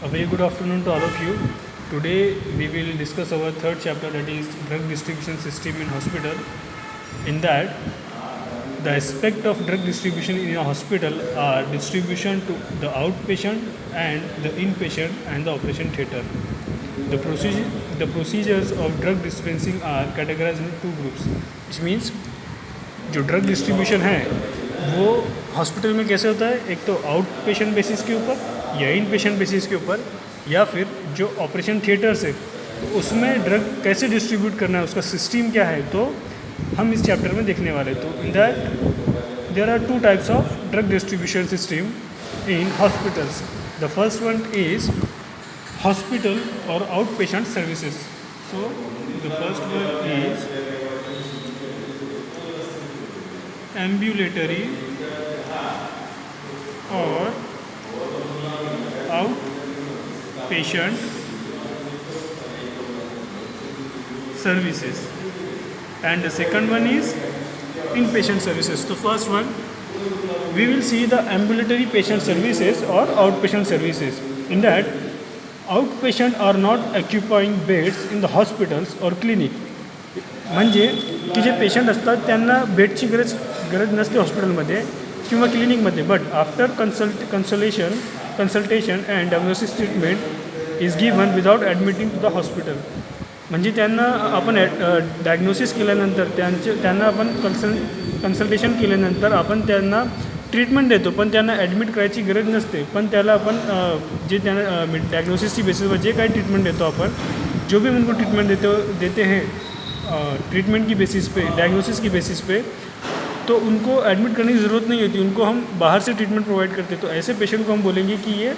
A very good afternoon to all of you. Today we will discuss our third chapter, that is drug distribution system in hospital. In that, the aspect of drug distribution in a hospital are distribution to the outpatient and the inpatient and the operation theatre. The procedures of drug dispensing are categorized into two groups, which means जो drug distribution है वो hospital में कैसे होता है, एक तो out patient basis के ऊपर या इन पेशेंट बेसिस के ऊपर, या फिर जो ऑपरेशन थिएटर्स है तो उसमें ड्रग कैसे डिस्ट्रीब्यूट करना है, उसका सिस्टम क्या है, तो हम इस चैप्टर में देखने वाले। तो in that there are two types of drug distribution system in hospitals. The first one is hospital और out patient services. So the first one is ambulatory or outpatient services, and the second one is inpatient services. So first one we will see the ambulatory patient services or outpatient services. In that, outpatient are not occupying beds in the hospitals or clinic. म्हणजे की जे patient असतात त्यांना बेडची गरज नसते हॉस्पिटलमध्ये किंवा क्लिनिकमध्ये, but after consultation and diagnosis treatment is given without admitting to the hospital. म्हणजे त्यांना आपण डायग्नोसिस केल्यानंतर त्यांना आपण कन्सल्टेशन केल्यानंतर आपण त्यांना ट्रीटमेंट देतो, पण त्यांना ॲडमिट करायची गरज नसते. पण त्याला आपण जे त्यांना डायग्नोसिसची बेसिसवर जे काही ट्रीटमेंट देतो आपण, जो भी उनको ट्रीटमेंट देते हैं ट्रीटमेंट की बेसिस पे, डायग्नोसिस की बेसिस पे, तो उनको एडमिट करने की ज़रूरत नहीं होती, उनको हम बाहर से ट्रीटमेंट प्रोवाइड करते हैं. तो ऐसे पेशेंट को हम बोलेंगे कि ये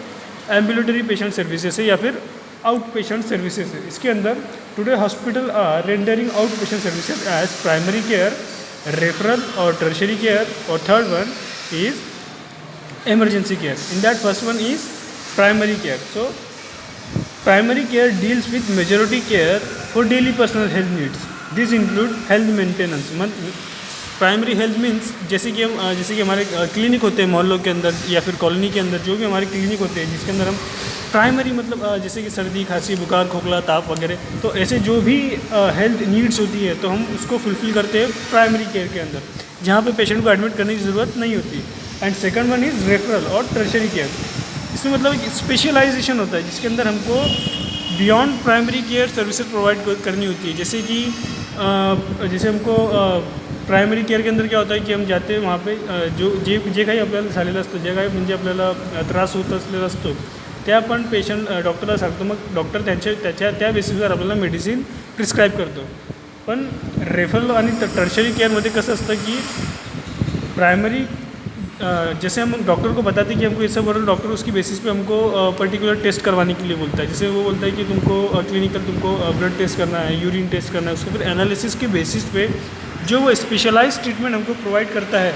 एम्बुलेटरी पेशेंट सर्विसेज है या फिर आउट पेशेंट सर्विसेज है. इसके अंदर today hospital are rendering out patient services as primary care, referral और टर्शरी केयर, और third one is emergency care. In that, first one is primary care. So primary care deals with majority care for daily personal health needs. These include health maintenance. Primary health means जैसे कि हमारे clinic होते हैं मोहल्लों के अंदर या फिर कॉलोनी के अंदर, जो भी हमारे क्लिनिक होते हैं जिसके अंदर हम प्राइमरी मतलब जैसे कि सर्दी, खांसी, बुखार, खोखला, ताप वगैरह, तो ऐसे जो भी हेल्थ नीड्स होती है तो हम उसको फुलफ़िल करते हैं प्राइमरी केयर के अंदर, जहाँ पे पेशेंट को एडमिट करने की ज़रूरत नहीं होती. And second one is referral और टर्शरी केयर. इसमें मतलब एक स्पेशलाइजेशन होता है जिसके अंदर हमको beyond primary care services provide करनी होती है. जैसे हमको प्रायमरी केअर के अंदर क्या होता है की हम जाते वहाँ पे जे काही आपल्याला झालेलं असतं, जे काही म्हणजे आपल्याला त्रास होत असलेला असतो ते आपण पेशंट डॉक्टरला सांगतो, मग डॉक्टर त्या बेसिसवर आपल्याला मेडिसिन प्रिस्क्राइब करतो. पण रेफरल आणि टर्शरी केअरमध्ये कसं असतं की प्राइमरी जैसे हम डॉक्टर को बताते हैं कि हमको ऐसा बोल, डॉक्टर उसकी बेसिस पे हमको पर्टिकुलर टेस्ट करवाने के लिए बोलता है. जैसे वो बोलता है कि तुमको क्लिनिकल तुमको ब्लड टेस्ट करना है, यूरिन टेस्ट करना है, उसको फिर एनालिसिस के बेसिस पे जो वो स्पेशलाइज्ड ट्रीटमेंट हमको प्रोवाइड करता है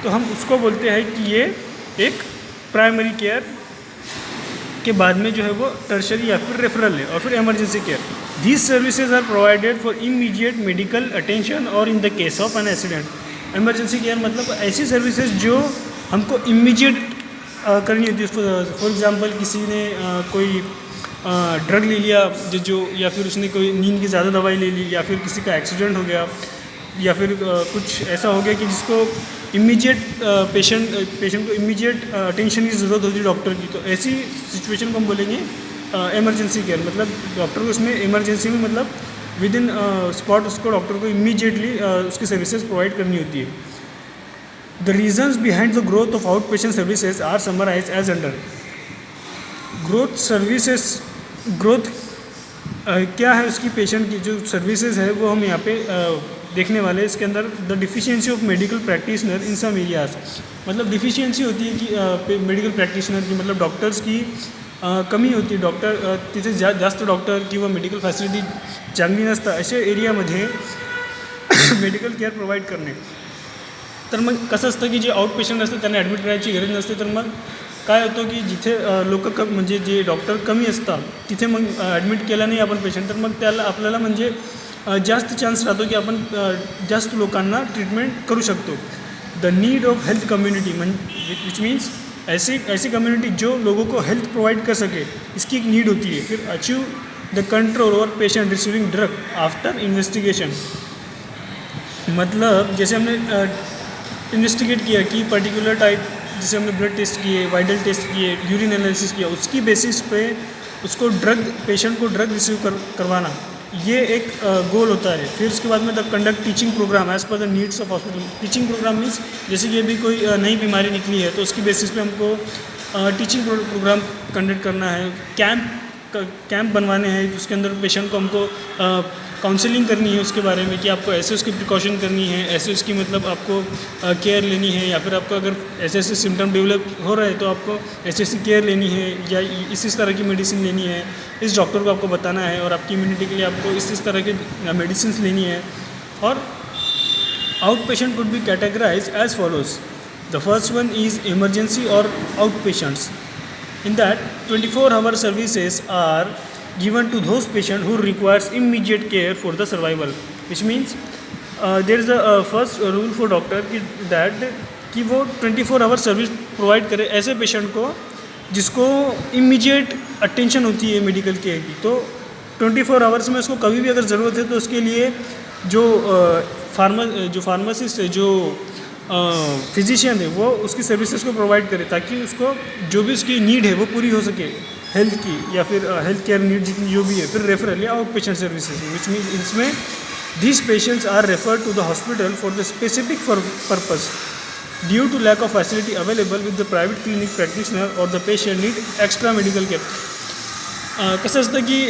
तो हम उसको बोलते हैं कि ये एक प्राइमरी केयर के बाद में जो है वो टर्शरी या फिर रेफरल है, और फिर emergency care. These services are provided for immediate medical attention और in the case of an accident. Emergency care मतलब ऐसी सर्विसेज जो हमको इमीडिएट करनी होती है. फॉर एग्जांपल किसी ने कोई ड्रग ले लिया जो या फिर उसने कोई नींद की ज़्यादा दवाई ले ली, या फिर किसी का एक्सीडेंट हो गया, या फिर कुछ ऐसा हो गया कि जिसको इमीडिएट पेशेंट को इमीडिएट अटेंशन की ज़रूरत होती है डॉक्टर की, तो ऐसी सिचुएशन को हम बोलेंगे इमरजेंसी केयर. मतलब डॉक्टर को उसमें इमरजेंसी में मतलब विद इन स्पॉट उसको डॉक्टर को इमीडिएटली उसकी सर्विसेज प्रोवाइड करनी होती है. The reasons behind the growth of out patient services are summarise as under. Growth क्या है उसकी, पेशेंट की जो सर्विसेज है वो हम यहाँ पे देखने वाले. इसके अंदर the deficiency of medical practitioner in some areas, मतलब डिफिशियंसी होती है कि मेडिकल प्रैक्टिशनर की, मतलब डॉक्टर्स की कमी होती है. डॉक्टर तिथे जास्त डॉक्टर किंवा मेडिकल फॅसिलिटी चांगली नसतात अशा एरियामध्ये मेडिकल केअर प्रोव्हाइड करणे. तर मग कसं असतं की जे आउट पेशंट असतं त्यांना ॲडमिट करायची गरज नसते, तर मग काय होतं की जिथे लोक म्हणजे जे डॉक्टर कमी असतात तिथे मग ॲडमिट केला नाही आपण पेशंट, तर मग त्याला आपल्याला म्हणजे जास्त चान्स राहतो की आपण जास्त लोकांना ट्रीटमेंट करू शकतो. The need of health community which means ऐसी कम्युनिटी जो लोगों को हेल्थ प्रोवाइड कर सके, इसकी एक नीड होती है। फिर achieve the control over patient receiving drug after investigation, मतलब जैसे हमने इन्वेस्टिगेट किया कि पर्टिकुलर टाइप, जैसे हमने ब्लड टेस्ट किए, वाइटल टेस्ट किए, यूरिन एनालिसिस किया, उसकी बेसिस पे उसको पेशेंट को ड्रग रिसीव करवाना, ये एक गोल होता है। फिर उसके बाद में the conduct teaching programme as per the needs of hospital. Teaching programme means जैसे कि अभी कोई नई बीमारी निकली है तो उसकी बेसिस पे हमको टीचिंग प्रोग्राम कंडक्ट करना है, कैंप बनवाने हैं, उसके अंदर पेशेंट को हमको काउंसलिंग करनी है उसके बारे में कि आपको ऐसे उसकी प्रिकॉशन करनी है, ऐसे उसकी मतलब आपको केयर लेनी है, या फिर आपको अगर ऐसे ऐसे सिम्टम डेवलप हो रहे हैं तो आपको ऐसी ऐसी केयर लेनी है, या इस तरह की मेडिसिन लेनी है, इस डॉक्टर को आपको बताना है, और आपकी इम्यूनिटी के लिए आपको इस तरह की मेडिसिन लेनी है। और outpatient could be categorize as follows. The first one is emergency और outpatients. In that 24-hour services are given to those patients who requires immediate care for the survival, which means there is a first rule for doctor that कि वो 24-hour service provide करे ऐसे patient को जिसको immediate attention होती है medical care की। तो 24 आवर्स में उसको कभी भी अगर ज़रूरत है तो उसके लिए जो फार्मासिस्ट है, जो फिजिशियन है, वो उसकी सर्विसेज को प्रोवाइड करे ताकि उसको जो भी उसकी नीड है वो पूरी हो सके हेल्थ की, या फिर हेल्थ केयर नीड जितनी जो भी है। फिर रेफरल या out patient services, which means इसमें these patients are referred to the hospital for the specific purpose due to lack of facility available with the private clinic practitioner or the patient need extra medical care. कसं असतं की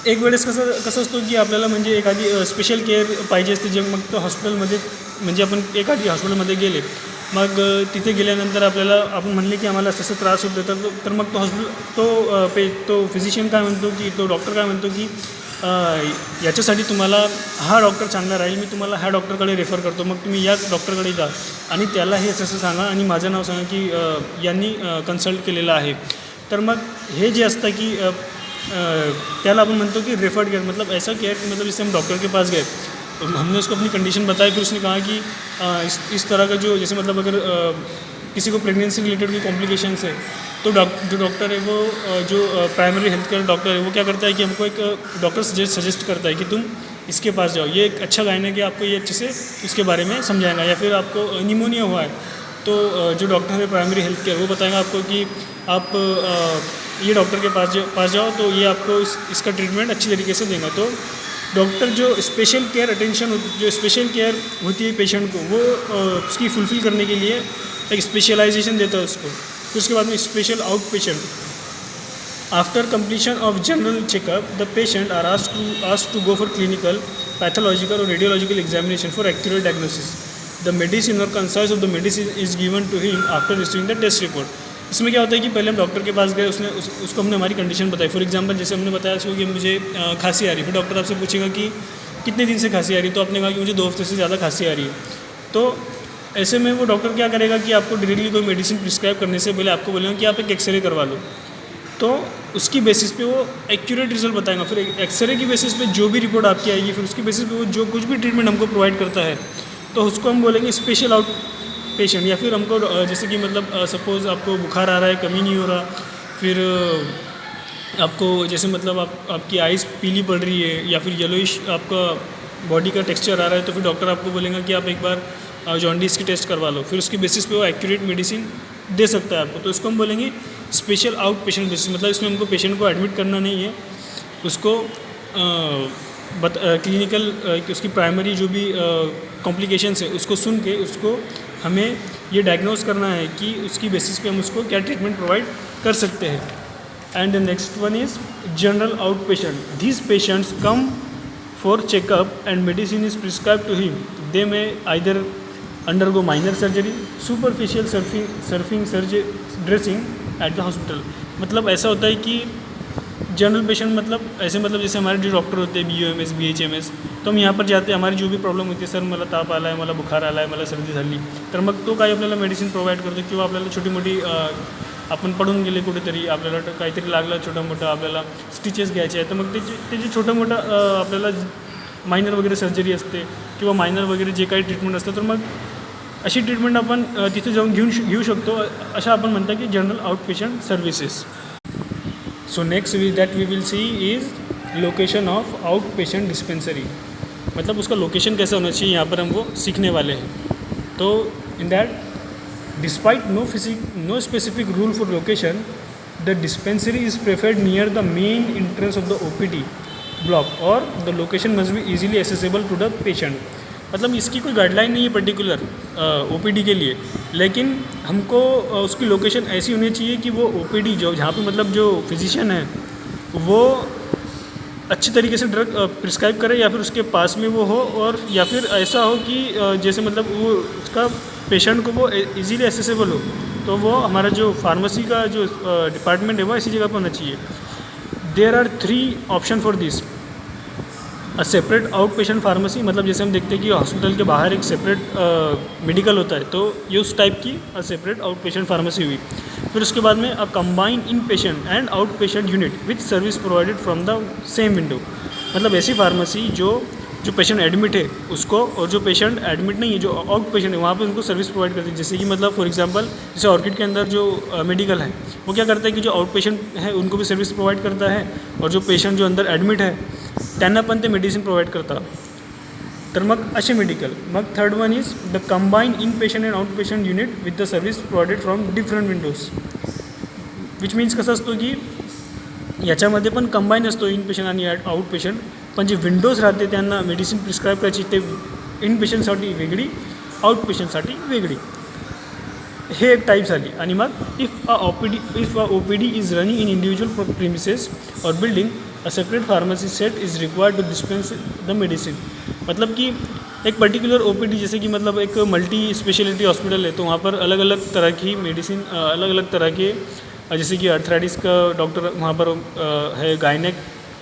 एक वेळेस कसं असतो की आपल्याला म्हणजे एखादी स्पेशल केअर पाहिजे असते, जे मग तो हॉस्पिटलमध्ये म्हणजे आपण एखादी हॉस्पिटलमध्ये गेले, मग तिथे गेल्यानंतर आपण म्हणले की आम्हाला असं त्रास होतो, तर मग तो फिजिशियन काय म्हणतो की तो डॉक्टर काय म्हणतो की याच्यासाठी तुम्हाला हा डॉक्टर चांगला राहील, मी तुम्हाला ह्या डॉक्टरकडे रेफर करतो, मग तुम्ही या डॉक्टरकडे जा आणि त्याला हे असं सांगा आणि माझं नाव सांगा की यांनी कन्सल्ट केलेलं आहे। तर मग हे जे असतं की त्याला अपन म्हणतो कि रेफर्ड केयर, मतलब ऐसा केयर कि मतलब जैसे हम डॉक्टर के पास गए, हमने उसको अपनी कंडीशन बताई, फिर उसने कहा कि इस तरह का जो जैसे मतलब अगर किसी को प्रेगनेंसी रिलेटेड कोई कॉम्प्लिकेशंस है तो जो डॉक्टर है वो जो प्राइमरी हेल्थ केयर डॉक्टर है वो क्या करता है कि हमको एक डॉक्टर सजेस्ट करता है कि तुम इसके पास जाओ, ये एक अच्छा गायनेक है, आपको ये अच्छे से इसके बारे में समझाएगा। या फिर आपको निमोनिया हुआ है तो जो डॉक्टर है प्राइमरी हेल्थ केयर वो बताएगा आपको कि आप ये डॉक्टर के पास जाओ तो ये आपको इसका ट्रीटमेंट अच्छी तरीके से देगा। तो डॉक्टर जो स्पेशल केयर होती है पेशेंट को, वो उसकी फुलफ़िल करने के लिए एक स्पेशलाइजेशन देता है उसको। फिर उसके बाद में special outpatient, after completion of general checkup the patient are asked to go for clinical, pathological और radiological examination for accurate diagnosis. The medicine और concise of the medicine is given to him after receiving the test report. इसमें क्या होता है कि पहले हम doctor के पास गए, उसको हमने हमारी कंडीशन बताई। फॉर एग्जांपल जैसे हमने बताया उसको कि मुझे खांसी आ रही है, फिर डॉक्टर आपसे पूछेगा कि कितने दिन से खांसी आ रही है, तो आपने कहा कि मुझे 2 हफ्ते से ज़्यादा खांसी आ रही है। तो ऐसे में वो डॉक्टर क्या करेगा कि आपको डायरेक्टली कोई मेडिसिन प्रिस्क्राइब करने से पहले आपको बोलेगा कि आप एक एक्सरे करवा लो, तो उसकी बेसिस पे वो एक्यूरेट रिजल्ट बताएगा। फिर एक्सरे की बेसिस पे जो भी रिपोर्ट आपकी आएगी, फिर उसकी बेसिस पे वो जो कुछ भी ट्रीटमेंट हमको प्रोवाइड करता है तो उसको हम बोलेंगे स्पेशल आउट पेशेंट। या फिर हमको जैसे कि मतलब सपोज़ आपको बुखार आ रहा है, कमी नहीं हो रहा, फिर आपको जैसे मतलब आपकी आइज़ पीली पड़ रही है या फिर येलोइश आपका बॉडी का टेक्सचर आ रहा है, तो फिर डॉक्टर आपको बोलेगा कि आप एक बार जॉन्डिस की टेस्ट करवा लो। फिर उसकी बेसिस पे वो एक्यूरेट मेडिसिन दे सकता है आपको। तो इसको हम बोलेंगे स्पेशल आउट पेशेंट बेसिस, मतलब इसमें हमको पेशेंट को एडमिट करना नहीं है, उसको क्लिनिकल उसकी प्राइमरी जो भी कॉम्प्लिकेशंस है उसको सुन के उसको हमें ये डायग्नोस करना है कि उसकी बेसिस पे हम उसको क्या ट्रीटमेंट प्रोवाइड कर सकते हैं। And the next one is general outpatient. These patients come for checkup and medicine is prescribe to him. They may either undergo minor surgery, superficial surfing dressing at the hospital. मतलब ऐसा होता है कि general patient मतलब ऐसे मतलब जैसे हमारे जो डॉक्टर होते हैं BOMS BHMS, तो हम यहाँ पर जाते हैं, हमारी जो भी प्रॉब्लम होती है, सर मला ताप आला आहे, मला बुखार आला आहे, मला सर्दी झाली, तर मग तो काही आपल्याला मेडिसिन प्रोव्हाइड करतो। किंवा आपल्याला छोटी मोठी आपण पडून गेले कुठेतरी, आपल्याला काहीतरी लागलं छोटं मोठं, आपल्याला स्टिचेस घ्यायचे आहे, तर मग त्याची छोटं मोठं आपल्याला मायनर वगैरे सर्जरी असते किंवा मायनर वगैरे जे काही ट्रीटमेंट असतं, तर मग अशी ट्रीटमेंट आपण तिथे जाऊन घेऊ शकतो. अशा आपण म्हणता की general out patient services. So next that we will see is location of out patient dispensary. मतलब उसका लोकेशन कैसा होना चाहिए, यहाँ पर हम वो सीखने वाले हैं. तो in that despite no specific rule for location, the dispensary is preferred near the main entrance of the OPD block और the location must be easily accessible to the patient. मतलब इसकी कोई गाइडलाइन नहीं है पर्टिकुलर OPD के लिए, लेकिन हमको उसकी लोकेशन ऐसी होनी चाहिए कि वो OPD जो जहाँ पे मतलब जो फिजिशियन है वो अच्छी तरीके से ड्रग प्रिस्क्राइब करे या फिर उसके पास में वो हो, और या फिर ऐसा हो कि जैसे मतलब वो उसका पेशेंट को वो इजीली एसेसिबल हो. तो वो हमारा जो फार्मेसी का जो डिपार्टमेंट है वो ऐसी जगह पर होना चाहिए. There are 3 option for this. A separate out patient pharmacy, मतलब जैसे हम देखते हैं कि हॉस्पिटल के बाहर एक सेपरेट मेडिकल होता है, तो ये उस टाइप की अ सेपरेट आउट पेशेंट फार्मेसी हुई. फिर उसके बाद में a combined in patient and out patient unit with service provided from the same window. मतलब ऐसी फार्मेसी जो पेशेंट एडमिट है उसको, और जो पेशेंट एडमिट नहीं है जो आउट पेशेंट है वहाँ पे उनको सर्विस प्रोवाइड करती है. जैसे कि मतलब फॉर एग्जांपल जैसे ऑर्किड के अंदर जो मेडिकल है वो क्या करता है कि जो आउट पेशेंट है उनको भी सर्विस प्रोवाइड करता है, और जो पेशेंट जो अंदर ॲडमिट आहे त्यांना पण ते मेडिसिन प्रोवाइड करतात. तर मग असे medical. Mug third one is the combined in patient and out patient unit with the service provided from different Windows. Which means कसं असतो की याच्यामध्ये पण कंबाईन असतो इन पेशंट आणि आउट पेशंट, पण जे विंडोज राहते त्यांना मेडिसिन प्रिस्क्राईब करायची ते इन पेशंटसाठी वेगळी, आउट पेशंटसाठी वेगळी. हे एक टाईप झाली. आणि मग if a OPD is running in individual premises और building, a separate pharmacy set is required to dispense the medicine. मतलब कि एक पर्टिकुलर OPD जैसे कि मतलब एक मल्टी स्पेशलिटी हॉस्पिटल है, तो वहाँ पर अलग अलग तरह की मेडिसिन, अलग अलग तरह के जैसे कि अर्थराइटिस का डॉक्टर वहाँ पर है, गायनेक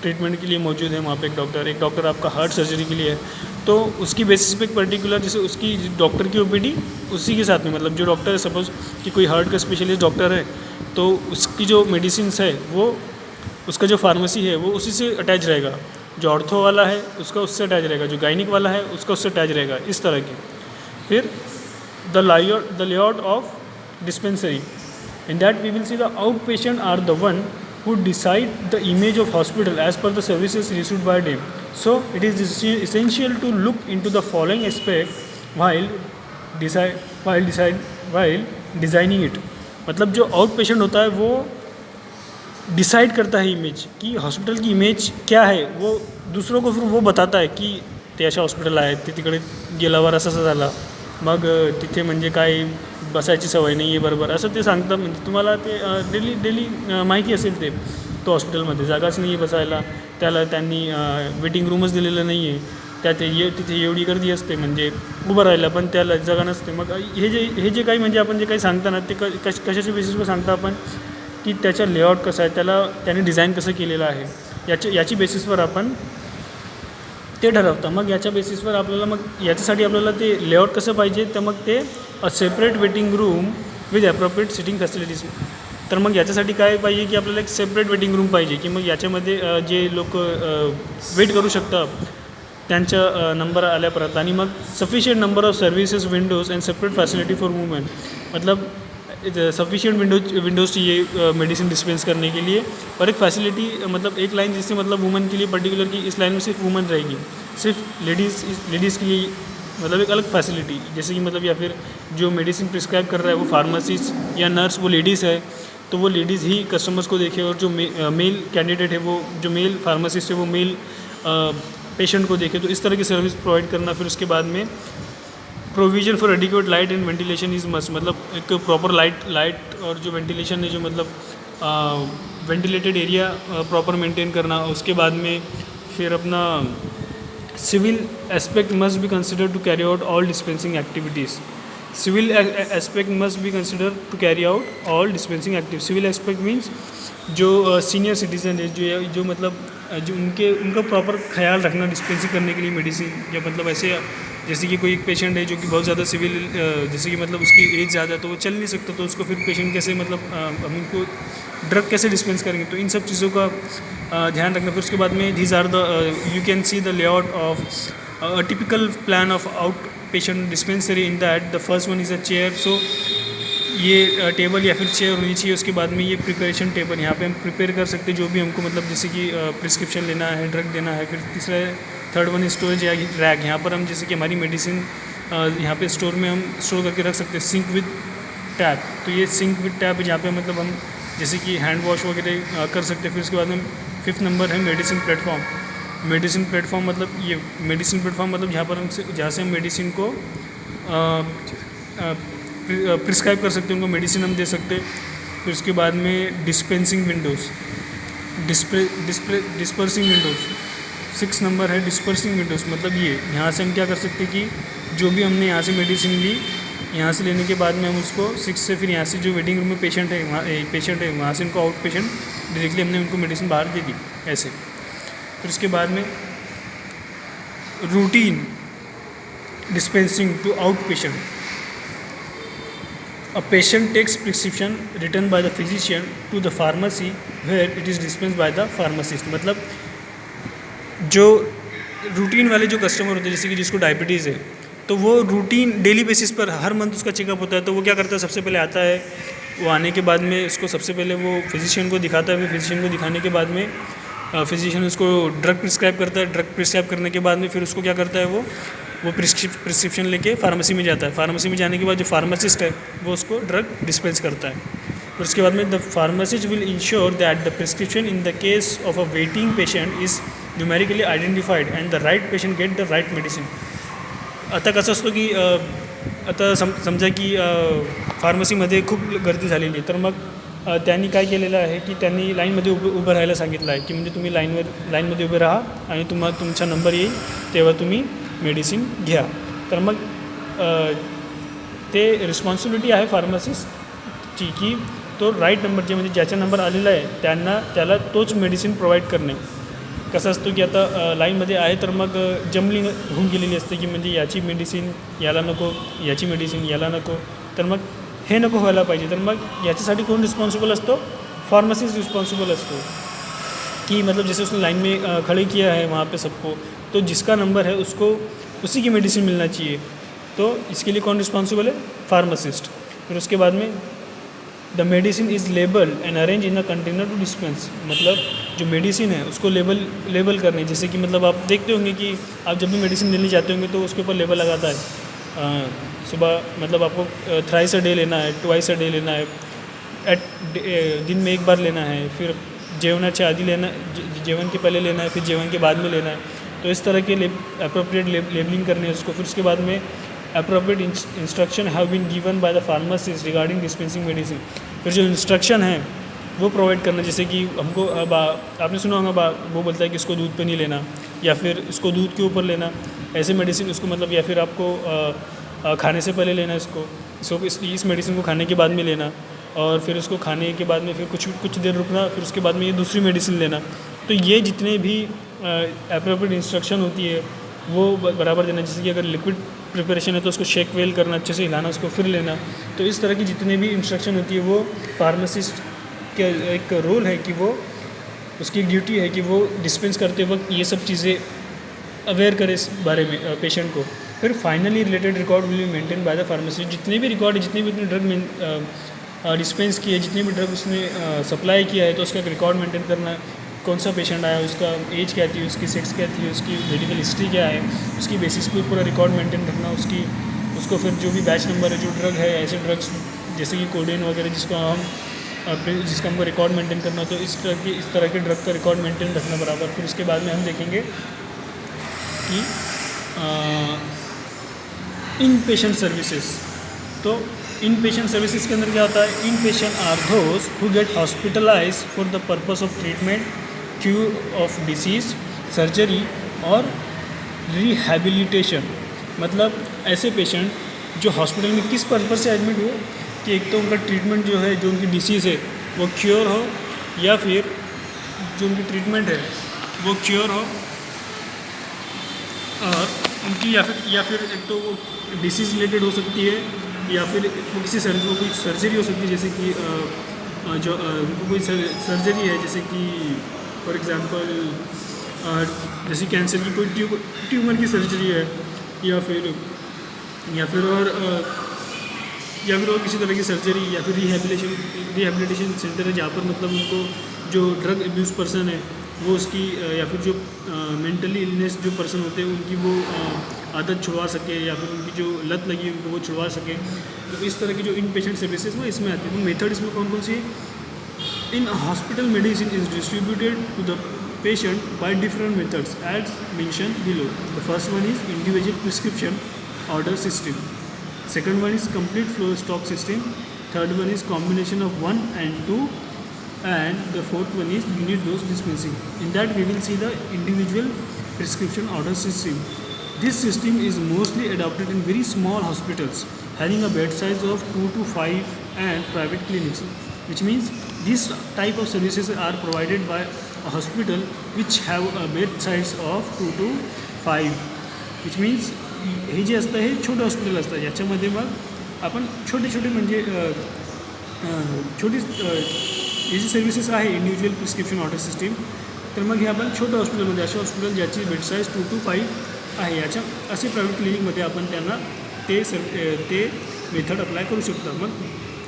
ट्रीटमेंट के लिए मौजूद है वहाँ पे एक डॉक्टर आपका हार्ट सर्जरी के लिए है. तो उसकी बेसिस पे एक पर्टिकुलर जैसे उसकी डॉक्टर की OPD उसी के साथ में, मतलब जो डॉक्टर है सपोज़ कि कोई हार्ट का स्पेशलिस्ट डॉक्टर है तो उसकी जो मेडिसिन्स है वो उसका जो फार्मेसी है वो उसी से अटैच रहेगा. जो ऑर्थो वाला है उसका उससे अटैच रहेगा, जो गायनिक वाला है उसका उससे अटैच रहेगा, इस तरह की. फिर the layout of dispensary. In that we will see the outpatient are the one who decide the image of hospital as per the services received by them. So it is essential to look into the following aspect while designing it. मतलब जो out patient होता है वो decide करता है image की hospital की image क्या है, वो दुसरों को फिर वो बताता है की ते अशा हॉस्पिटल आहे, ते तिकडे गेल्यावर असं झाला, मग तिथे म्हणजे काय बसायची सवय नाही आहे बरोबर असं ते सांगतं. म्हणजे तुम्हाला ते डेली माहिती असेल ते तो हॉस्पिटलमध्ये जागाच नाही आहे बसायला, त्याला त्यांनी वेटिंग रूमच दिलेलं नाही आहे, तिथे एवढी गर्दी असते म्हणजे उभं राहायला पण त्याला जागा नसते. मग हे जे काही म्हणजे आपण जे काही सांगता ना ते कशाच्या बेसिसवर सांगता आपण की त्याचा लेआउट कसा आहे, त्याने डिझाईन कसं केलेलं आहे याची बेसिसवर आपण ते ठरवतं. मग याच्या बेसिसवर आपल्याला मग याच्यासाठी आपल्याला ते लेआउट कसं पाहिजे, तर मग ते a separate waiting room with appropriate sitting facilities. तर मग याच्यासाठी काय पाहिजे की आपल्याला एक सेपरेट वेटिंग रूम पाहिजे की मग याच्यामध्ये जे लोक वेट करू शकतात त्यांच्या नंबर आल्यापर्यंत, आणि मग sufficient number of services windows and separate facility for women. मतलब सफिशिएंट विंडोज़ चाहिए मेडिसिन डिस्पेंस करने के लिए, और एक फैसिलिटी मतलब एक लाइन जिससे मतलब वुमेन के लिए पर्टिकुलर की इस लाइन में सिर्फ वुमेन रहेगी, सिर्फ लेडीज़ के लिए मतलब एक अलग फैसिलिटी. जैसे कि मतलब या फिर जो मेडिसिन प्रिस्क्राइब कर रहा है वो फार्मासिस्ट या नर्स वो लेडीज़ है, तो वो लेडीज़ ही कस्टमर्स को देखे, और जो मेल कैंडिडेट है वो जो मेल फार्मासिस्ट है वो मेल पेशेंट को देखे. तो इस तरह की सर्विस प्रोवाइड करना. फिर उसके बाद में provision for adequate light and ventilation is must. मतलब एक प्रॉपर लाइट और जो वेंटिलेशन है, जो मतलब वेंटिलेटेड एरिया प्रॉपर मेंटेन करना. उसके बाद में फिर अपना civil aspect must be consider to carry out all dispensing activities. Civil aspect must be consider to carry out all dispensing activities. Civil aspect means जो सीनियर सिटीज़न है, जो मतलब जो उनका प्रॉपर ख्याल रखना डिस्पेंसिंग करने के लिए मेडिसिन, या मतलब ऐसे जैसे कि कोई एक पेशेंट है जो कि बहुत ज़्यादा सिविल, जैसे कि मतलब उसकी एज ज़्यादा है तो वो चल नहीं सकता, तो उसको फिर पेशेंट कैसे मतलब हम उनको ड्रग कैसे डिस्पेंस करेंगे, तो इन सब चीज़ों का ध्यान रखना. फिर उसके बाद में these are the you can see the layout of a typical plan of out patient dispensary. In that the first one is a chair. So ये टेबल या फिर चेयर होनी चाहिए. उसके बाद में ये प्रिपरेशन टेबल, यहाँ पे हम प्रिपेयर कर सकते हैं जो भी हमको मतलब जैसे कि प्रिस्क्रिप्शन लेना है, ड्रग देना है. फिर तीसरा थर्ड वन स्टोरेज या रैक, यहाँ पर हम जैसे कि हमारी मेडिसिन यहाँ पे स्टोर में हम स्टोर करके रख सकते हैं. सिंक विद टैप, तो ये सिंक विद टैप जहाँ पे मतलब हम जैसे कि हैंड वॉश वगैरह कर सकते हैं. फिर उसके बाद में 5th नंबर है मेडिसिन प्लेटफॉर्म. मेडिसिन प्लेटफॉर्म मतलब ये मेडिसिन प्लेटफॉर्म मतलब जहाँ से हम मेडिसिन को प्रिस्क्राइब कर सकते हैं, उनको मेडिसिन हम दे सकते हैं. फिर उसके बाद में dispensing Windows, dispersing Windows. 6 number है डिस्पर्सिंग विंडोज़. मतलब ये यहाँ से हम क्या कर सकते हैं कि जो भी हमने यहाँ से मेडिसिन ली, यहाँ से लेने के बाद में हम उसको 6 से फिर यहाँ से जो वेटिंग रूम में पेशेंट है वहाँ से उनको आउट पेशेंट डायरेक्टली हमने उनको मेडिसिन बाहर दे दी ऐसे. फिर उसके बाद में routine dispensing to out patient. A patient takes prescription written by the physician to the pharmacy where it is dispensed by the pharmacist. मतलब जो रूटीन वाले जो कस्टमर होते हैं जैसे कि जिसको डायबिटीज़ है, तो वो रूटीन डेली बेसिस पर हर मंथ उसका चेकअप होता है. तो वो क्या करता है, सबसे पहले आता है, वो आने के बाद में उसको सबसे पहले वो फिजिशियन को दिखाता है. फिर फिजिशियन को दिखाने के बाद में फिजिशियन उसको ड्रग प्रिस्क्राइब करता है. ड्रग प्रिस्क्राइब करने के बाद में फिर उसको क्या करता है, वो प्रिस्क्रिप्शन लेके फार्मेसी में जाता है. फार्मेसी में जाने के बाद जो फार्मासिस्ट है वो उसको ड्रग डिस्पेंस करता है. फिर उसके बाद में the pharmacist will ensure that the prescription in the case of a waiting patient is numerically identified and the right patient get the right medicine. आता कसं असतो की आता समजा की फार्मसीमध्ये खूप गर्दी झालेली आहे, तर मग त्यांनी काय केलेलं आहे की त्यांनी लाईनमध्ये उभं राहायला सांगितलं आहे की म्हणजे तुम्ही लाईनमध्ये उभे राहा आणि तुमचा नंबर येईल तेव्हा तुम्ही मेडिसिन घ्या. तर मग ते रिस्पॉन्सिबिलिटी आहे फार्मासिस्टची की तो राईट नंबरचे म्हणजे ज्याचा नंबर आलेला आहे त्याला तोच मेडिसिन प्रोव्हाइड करणे. कसं असतं की आता लाईनमध्ये आहे तर मग जमलिंग होऊन गेलेली असते की म्हणजे याची मेडिसिन याला नको, याची मेडिसिन याला नको, तर मग हे नको व्हायला पाहिजे. तर मग याच्यासाठी कोण रिस्पॉन्सिबल असतो, फार्मासिस्ट रिस्पॉन्सिबल असतो कि मतलब जैसे उसने लाइन में खड़े किया है वहाँ पे सबको, तो जिसका नंबर है उसको उसी की मेडिसिन मिलना चाहिए. तो इसके लिए कौन रिस्पॉन्सिबल है, फार्मासिस्ट. फिर उसके बाद में the medicine is label and arrange in a container to dispense. मतलब जो मेडिसिन है उसको लेबल करने, जैसे कि मतलब आप देखते होंगे कि आप जब भी मेडिसिन लेने जाते होंगे तो उसके ऊपर लेबल लगाता है. सुबह मतलब आपको थ्राइस अ डे लेना है, ट्वाइस अ डे लेना है, दिन में एक बार लेना है, फिर जेवणाच्या आधी लेना, जेवण के पहले लेना है, फिर जेवण के बाद में लेना है. तो इस तरह के अप्रोप्रिएट लेबलिंग करनी है उसको. फिर उसके बाद में appropriate instruction have been given by the pharmacist regarding dispensing medicine. फिर जो इंस्ट्रक्शन है वो प्रोवाइड करना, जैसे कि हमको अब आपने सुना होगा वो बोलता है कि इसको दूध पे नहीं लेना या फिर इसको दूध के ऊपर लेना, ऐसे मेडिसिन उसको मतलब, या फिर आपको खाने से पहले लेना इसको इस मेडिसिन को खाने के बाद में लेना, और फिर उसको खाने के बाद में फिर कुछ देर रुकना, फिर उसके बाद में ये दूसरी मेडिसिन लेना. तो ये जितने भी अप्रोप्रिएट इंस्ट्रक्शन होती है वो बराबर देना. जैसे कि अगर लिक्विड प्रिपरेशन है तो उसको शेक वेल करना, अच्छे से हिलाना, उसको फिर लेना. तो इस तरह की जितने भी इंस्ट्रक्शन होती है वो फार्मासिस्ट का एक रोल है कि वो, उसकी एक ड्यूटी है कि वो डिस्पेंस करते वक्त ये सब चीज़ें अवेयर करे इस बारे में पेशेंट को. फिर finally related record will be maintain by the pharmacist. जितने भी रिकॉर्ड, जितने भी अपने ड्रग डिस्पेंस किए, जितने भी ड्रग उसने सप्लाई किया है, तो उसका एक रिकॉर्ड मेंटेन करना. कौन सा पेशेंट आया, उसका एज क्या थी, उसकी सेक्स क्या थी, उसकी मेडिकल हिस्ट्री क्या है, उसकी बेसिस पे पूरा रिकॉर्ड मेंटेन रखना. उसको फिर जो भी बैच नंबर है, जो ड्रग है, ऐसे ड्रग्स जैसे कि कोडेन वगैरह जिसका हमको रिकॉर्ड मेंटेन करना, तो इस तरह के ड्रग का रिकॉर्ड मेंटेन रखना बराबर. फिर उसके बाद में हम देखेंगे कि इन पेशेंट सर्विसेज. तो इन पेशेंट सर्विसेज के अंदर क्या होता है, inpatient are those who get hospitalize for the purpose of treatment, cure of disease, surgery और रिहैबिलिटेशन. मतलब ऐसे पेशेंट जो हॉस्पिटल में किस पर्पस से एडमिट हुए कि एक तो उनका ट्रीटमेंट जो है, जो उनकी डिसीज़ है वो क्योर हो, या फिर जो उनकी ट्रीटमेंट है वो क्योर हो, और उनकी या फिर एक तो वो डिसीज़ रिलेटेड हो सकती है, या फिर वो कोई सर्जरी हो सकती है. जैसे कि जो कोई सर्जरी है, जैसे कि फॉर एग्जांपल जैसे कैंसर की कोई ट्यूमर की सर्जरी है, या फिर या फिर और किसी तरह की सर्जरी या फिर रिहैबिलिटेशन सेंटर है जहाँ पर मतलब उनको जो ड्रग अब्यूज़ पर्सन है वो उसकी या फिर जो मेंटली इलनेस जो पर्सन होते हैं उनकी वो आदत छुड़वा सके या फिर उनकी जो लत लगी उनको वो छुड़वा सके। तो इस तरह की जो इन पेशेंट सर्विसेज वो इसमें आती है। तो मेथड इसमें कौन कौन सी है? In hospital medicine is distributed to the patient by different methods as mentioned below. The first one is individual prescription order system. Second one is complete flow stock system. Third one is combination of 1 and 2. And the fourth one is unit dose dispensing. In that we will see the individual prescription order system. This system is mostly adopted in very small hospitals having a bed size of 2 to 5 and private clinics, which means these type of services are provided by a hospital which have a bed size of 2 to 5, which means हे जे असतं हे छोटं hospital असतं याच्यामध्ये मग आपण छोटे छोटे म्हणजे छोटी हे जी services आहे इंडिव्हिज्युअल प्रिस्क्रिप्शन ऑर्डर सिस्टीम, तर मग हे आपण छोटं हॉस्पिटलमध्ये असे हॉस्पिटल ज्याची बेड साईज 2 to 5 आहे याच्या असे प्रायव्हेट क्लिनिकमध्ये आपण त्यांना ते मेथड अप्लाय करू शकतो. मग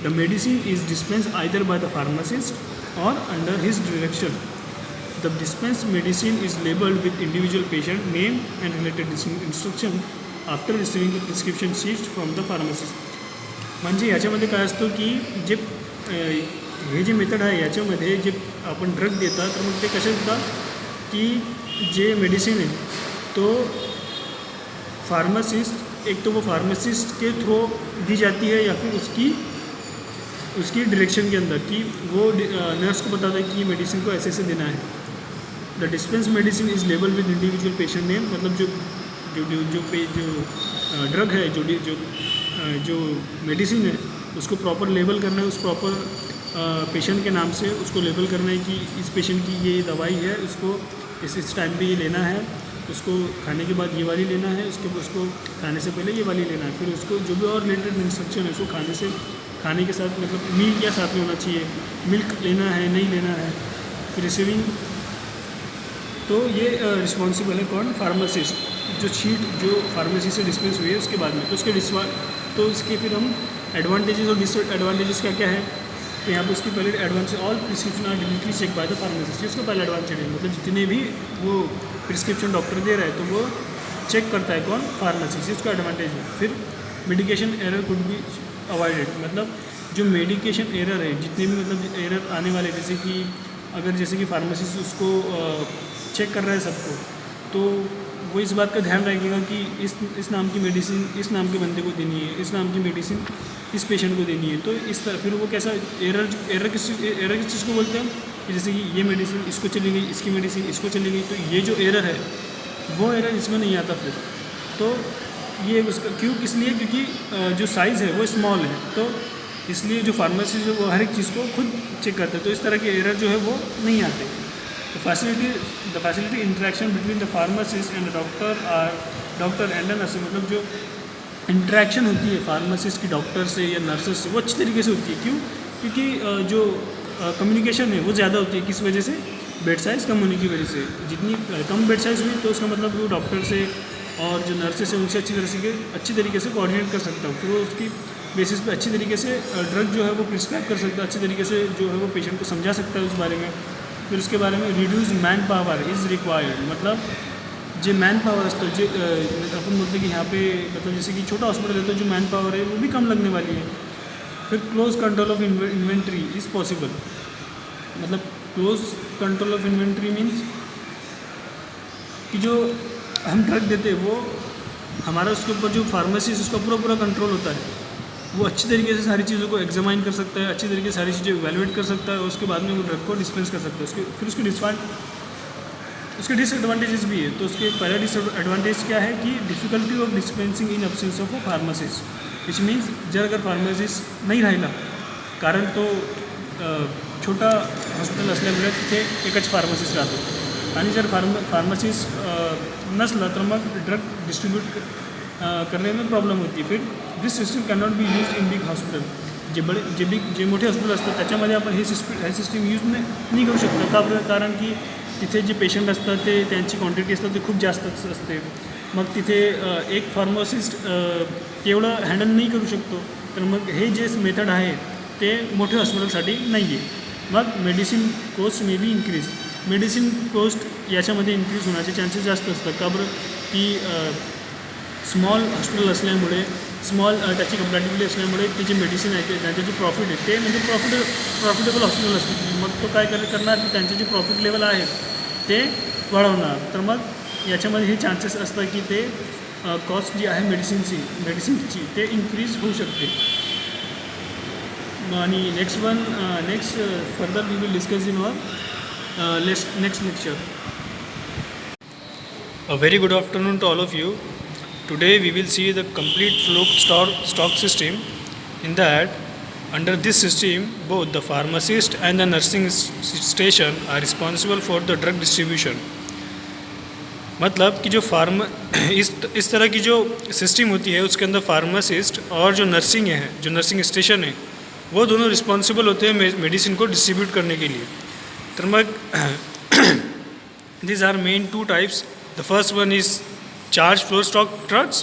the medicine is dispense either by the pharmacist और under his direction. The dispensed medicine is labeled with individual patient name and related instruction after receiving the prescription sheet from the pharmacist. म्हणजे याच्यामध्ये काय असतं की जे हे जे method आहे याच्यामध्ये जे आपण drug देतात तर मग ते कसे देतात की जे मेडिसिन है तो फार्मासिस्ट एक तो वो फार्मासिस्ट के थ्रू दी जाती है या फिर उसकी डायरेक्शन के अंदर कि वो नर्स को बताता है कि मेडिसिन को ऐसे देना है. The dispense medicine is label with individual patient name. मतलब जो ड्रग है जो मेडिसिन है उसको प्रॉपर लेबल करना है, उस प्रॉपर पेशेंट के नाम से उसको लेबल करना है कि इस पेशेंट की ये दवाई है, उसको इस टाइम पे ये लेना है, उसको खाने के बाद ये वाली लेना है, उसको खाने से पहले ये वाली लेना है. फिर उसको जो भी और रिलेटेड इंस्ट्रक्शन है उसको खाने के साथ मतलब मील क्या साथ में होना चाहिए, मिल्क लेना है नहीं लेना है. फिर रिसीविंग तो ये रिस्पॉन्सिबल है कौन? फार्मासिस्ट. जो शीट जो फार्मेसी से डिस्पेंस हुई है उसके बाद में तो उसके फिर हम एडवांटेजेस और डिसएडवांटेजेस क्या है तो यहाँ पर उसकी पहले advance all prescription are directly check by the pharmacist. उसका पहला एडवांटेज है मतलब जितने भी वो प्रिस्क्रिप्शन डॉक्टर दे रहा है तो वो चेक करता है कौन? फार्मासिस्ट. इसका एडवांटेज है. फिर medication error could be avoided. मतलब जो मेडिकेशन एरर है जितने भी मतलब एरर आने वाले जैसे कि फार्मासिस्ट उसको चेक कर रहा है सबको तो वो इस बात का ध्यान रखेगा कि इस नाम की मेडिसिन इस नाम के बंदे को देनी है, इस नाम की मेडिसिन इस पेशेंट को देनी है. तो इस तरह फिर वो कैसा एरर किस चीज़ को बोलते हैं कि जैसे कि ये मेडिसिन इसको चली गई, इसकी मेडिसिन इसको चली गई, तो ये जो एरर है वो एरर इसमें नहीं आता. फिर तो ये उसका क्यों इसलिए क्योंकि जो साइज़ है वो स्मॉल है तो इसलिए जो फार्मेसी है वो हर एक चीज़ को खुद चेक करते हैं तो इस तरह के एरर जो है वो नहीं आते. The facility interaction between the pharmacist and doctor and nurse. मतलब जो इंटरेक्शन होती है फार्मासिस्ट की डॉक्टर से या नर्सेस से वो अच्छी तरीके से होती है. क्यों? क्योंकि जो कम्युनिकेशन है वो ज़्यादा होती है. किस वजह से? बेड साइज़ कम होने की वजह से. जितनी कम बेड साइज़ हुई तो उसका मतलब वो डॉक्टर से और जो नर्सेस है उनसे अच्छी तरीके से कोऑर्डिनेट कर सकता हूँ. फिर वो उसकी बेसिस पे अच्छी तरीके से ड्रग जो है वो प्रिस्क्राइब कर सकता है, अच्छी तरीके से जो है वो पेशेंट को समझा सकता है उस बारे में. फिर उसके बारे में reduce man power is required. मतलब जो मैन पावर असतं जे अपन बोलते कि यहाँ पे मतलब जैसे कि छोटा हॉस्पिटल है तो जो मैन पावर है वो भी कम लगने वाली है. फिर close control of inventory is possible. मतलब close control of inventory means कि जो हम ड्रग देते हैं वो हमारा उसके ऊपर जो फार्मेसी उसका पूरा कंट्रोल होता है. वो अच्छी तरीके से सारी चीज़ों को एग्जामाइन कर सकता है, अच्छी तरीके से सारी चीज़ें इवैल्यूएट कर सकता है और उसके बाद में वो ड्रग को डिस्पेंस कर सकता है. फिर उसके डिसएडवांटेजेस भी है. तो उसके पहला डिसएडवांटेज क्या है कि difficulty of dispensing in absence of a pharmacist. Which means जर अगर फार्मासिस्ट नाही राहिला कारण तो छोटा हॉस्पिटल असल्यामुळे तिथे एकच फार्मासिस्ट राहतो आणि जर फार्मासिस्ट नसला तर मग ड्रग डिस्ट्रीब्यूट करने में प्रॉब्लेम होती है. फिर this system can not be use in big hospital. जे मोठे हॉस्पिटल असतात त्याच्यामध्ये आपण हे सिस्टीम यूज नाही करू शकतो. का? कारण की तिथे जे पेशंट असतात ते त्यांची क्वांटिटी असतात ते खूप जास्त असते. मग तिथे एक फार्मासिस्ट तेवढं हँडल नाही करू शकतो. तर मग हे जे मेथड आहे ते मोठ्या हॉस्पिटलसाठी नाही आहे. मग medicine cost may be increase. Medicine cost याच्यामध्ये इन्क्रीज होण्याचे चान्सेस जास्त असतात. का बरं की स्मॉल हॉस्पिटल असल्यामुळे त्याची कम्पॅरेटिव्हली असल्यामुळे ते जे मेडिसिन आहे ते त्यांचे जे प्रॉफिट आहे ते म्हणजे प्रॉफिटेबल हॉस्पिटल असते. मग तो काय करणार की त्यांचे जे प्रॉफिट लेवल आहे ते वाढवणार. तर मग याच्यामध्ये हे चान्सेस असतात की ते कॉस्ट जी आहे मेडिसिनची ते इन्क्रीज होऊ शकते. आणि next further we will discuss in our next lecture. A very good afternoon to all of you. Today we will see the complete flow stock system. In that, under this system, both the pharmacist and the nursing station are responsible for the drug distribution. मतलब कि जो इस तरह की जो system होती है उसके अंदर फार्मासिस्ट और जो नर्सिंग स्टेशन है वो दोनों रिस्पॉन्सिबल होते हैं मेडिसिन को डिस्ट्रीब्यूट करने के लिए. तर मग these are main two types. The first one is charged floor stock drugs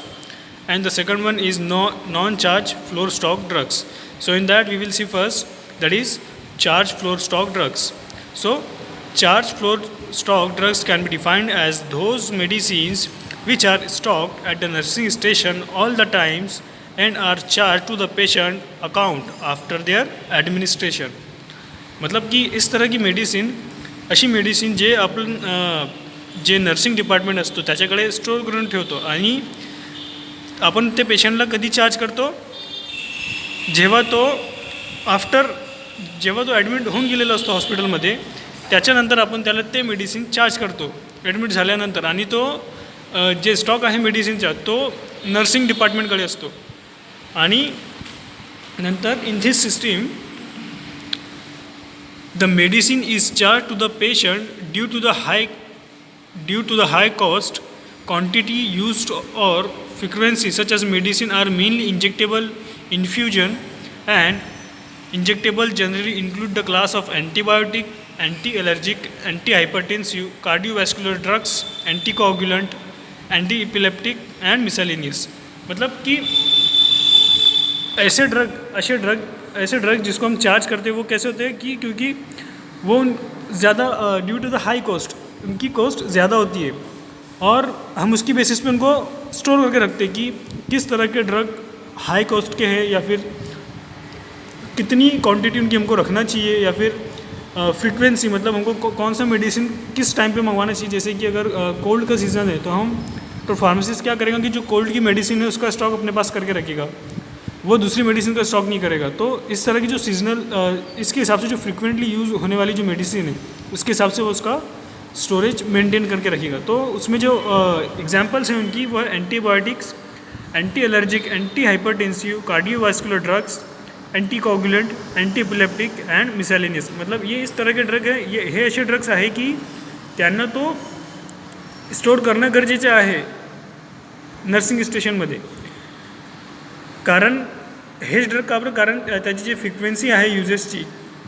and the second one is non-charged floor stock drugs. So in that we will see first, that is charged floor stock drugs. So charged floor stock drugs can be defined as those medicines which are stocked at the nursing station all the times and are charged to the patient account after their administration. मतलब कि इस तरह की अशी medicine जे आपण जे nursing department असतो त्याच्याकडे store करून ठेवतो आणि आपण ते पेशंटला कधी चार्ज करतो, जेव्हा तो ॲडमिट होऊन गेलेला असतो हॉस्पिटलमध्ये त्याच्यानंतर आपण त्याला ते मेडिसिन चार्ज करतो ॲडमिट झाल्यानंतर. आणि तो जे स्टॉक आहे मेडिसिनचा तो नर्सिंग डिपार्टमेंटकडे असतो. आणि नंतर in this system the medicine is charged to the patient due to the high cost, quantity used or frequency. Such as medicine are mainly injectable infusion, and injectable generally include the class of antibiotic, anti-allergic, anti-hypertensive, cardiovascular drugs, anticoagulant, anti-epileptic and miscellaneous. मतलब कि ऐसे drug जिसको हम charge करते हैं वो कैसे होते हैं कि क्योंकि वो ज़्यादा due to the high cost उनकी कॉस्ट ज़्यादा होती है और हम उसकी बेसिस पे उनको स्टोर करके रखते हैं कि किस तरह के ड्रग हाई कॉस्ट के हैं या फिर कितनी क्वांटिटी उनकी हमको रखना चाहिए या फिर फ्रीक्वेंसी मतलब हमको कौन सा मेडिसिन किस टाइम पे मंगवाना चाहिए. जैसे कि अगर कोल्ड का सीज़न है तो फार्मासिस्ट क्या करेगा कि जो कोल्ड की मेडिसिन है उसका स्टॉक अपने पास करके रखेगा, वो दूसरी मेडिसिन का स्टॉक नहीं करेगा. तो इस तरह की जो सीजनल इसके हिसाब से जो फ्रिक्वेंटली यूज़ होने वाली जो मेडिसिन है उसके हिसाब से वो उसका स्टोरेज मेंटेन करके रखेगा. तो उसमें जो एग्जांपल्स हैं उनकी वो है antibiotics, anti allergic, anti hypertensive, cardiovascular drugs, anticoagulant, anti epileptic and miscellaneous. मतलब ये इस तरह के ड्रग आहे. हे असे ड्रग्स आहे की त्यांना तो स्टोर करणं गरजेचं आहे नर्सिंग स्टेशनमध्ये. कारण हेच ड्रग का बरं, कारण त्याची जी फ्रिक्वेन्सी आहे युजेसची,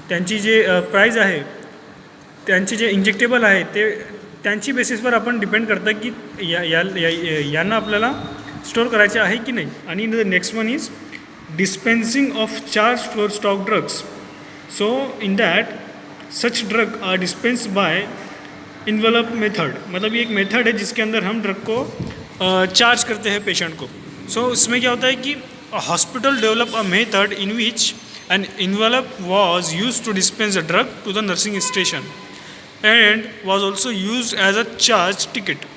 त्यांची जे प्राईज आहे, त्यांचे जे इंजेक्टेबल आहे ते त्यांची बेसिसवर आपण डिपेंड करतं की यांना आपल्याला स्टोर करायचे आहे की नाही. आणि next one is dispensing of charge floor stock drugs. So in that such drug are dispense by envelope method. मतलब ये एक मेथड है जिसके अंदर हम ड्रग को चार्ज करते हैं पेशेंट को. सो इसमें क्या होता है कि a hospital developed a method in which an envelope was used to dispense a drug to the nursing station and was also used as a charge ticket.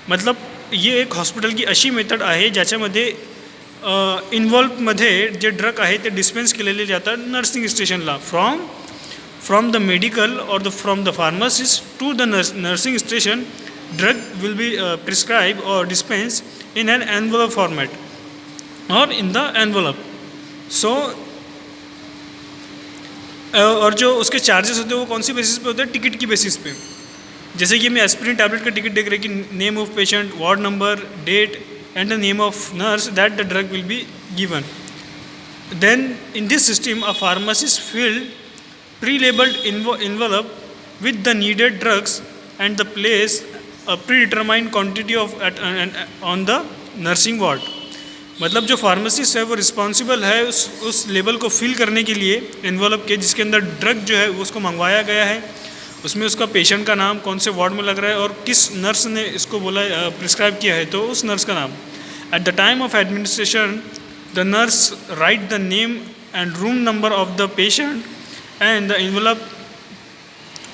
मतलब ये एक हॉस्पिटल की अशी मेथड आहे ज्याच्यामध्ये इन्व्हॉल्वमध्ये जे ड्रग आहे ते डिस्पेन्स केलेले जातात नर्सिंग स्टेशनला फ्रॉम द मेडिकल और from the pharmacist to the nursing station. Drug will be prescribe और dispense in an envelope format और इन द एनवलप. सो और जो उसके चार्जेस होते हैं वो कौन सी बेसिस पे होते हैं, टिकट की बेसिस पे. जैसे कि हमें एस्पिरिन टैबलेट का टिकट देख रहे हैं कि name of patient, ward number, date and the name of nurse that the drug will be given. Then in this system a pharmacist filled pre-labeled envelope with the needed drugs and the place a predetermined quantity of on the nursing ward. मतलब जो pharmacist है वो responsible है उस label को fill करने के लिए एनवलप के, जिसके अंदर ड्रग जो है वो उसको मंगवाया गया है, उसमें उसका पेशेंट का नाम, कौन से वार्ड में लग रहा है और किस नर्स ने इसको बोला प्रिस्क्राइब किया है तो उस नर्स का नाम. At the time of administration the nurse right the name and room number of the patient and the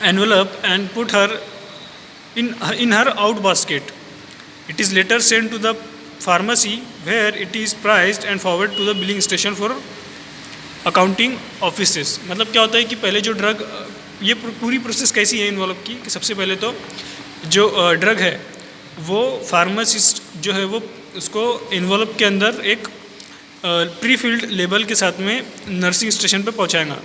envelope and put her in her out basket. It is later sent to the pharmacy where it is priced and forwarded to the billing station for accounting offices. मतलब क्या होता है कि पहले जो drug, ये पूरी process कैसी है इन्वॉल्व की कि सबसे पहले तो जो ड्रग है वो फार्मासिस्ट जो है वो उसको इन्वॉल्व के अंदर एक प्री फिल्ड लेबल के साथ में नर्सिंग स्टेशन पे पहुंचाएगा.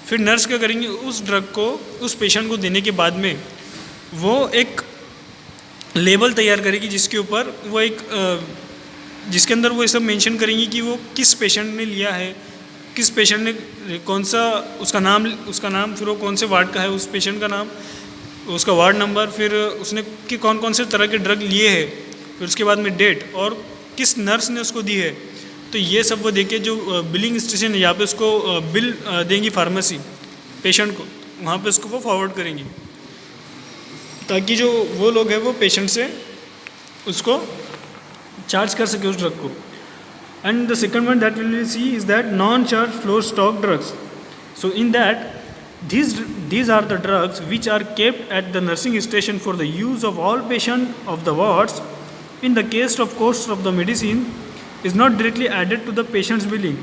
फिर नर्स क्या करेंगी, उस ड्रग को उस पेशेंट को देने के बाद में वो एक लेबल तैयार करेगी जिसके ऊपर वो जिसके अंदर वो ये सब मेंशन करेंगी कि वो किस पेशेंट ने लिया है, किस पेशेंट ने कौन सा उसका नाम, फिर वो कौन से वार्ड का है उस पेशेंट का नाम, उसका वार्ड नंबर, फिर उसने कि कौन कौन से तरह के ड्रग लिए हैं, फिर उसके बाद में डेट और किस नर्स ने उसको दी है. तो ये सब वो देके जो बिलिंग स्टेशन है यहाँ पे उसको बिल देंगी फार्मेसी पेशेंट को, वहाँ पे उसको वो फॉरवर्ड करेंगी ताकि जो वो लोग हैं वो पेशेंट से उसको चार्ज कर सके उस ड्रग को. And the second one that will see is that non charge floor stock drugs. So in that these are the drugs which are kept at the nursing station for the use of all patients of the wards. In the case of cost of the medicine is not directly added to the patient's billing.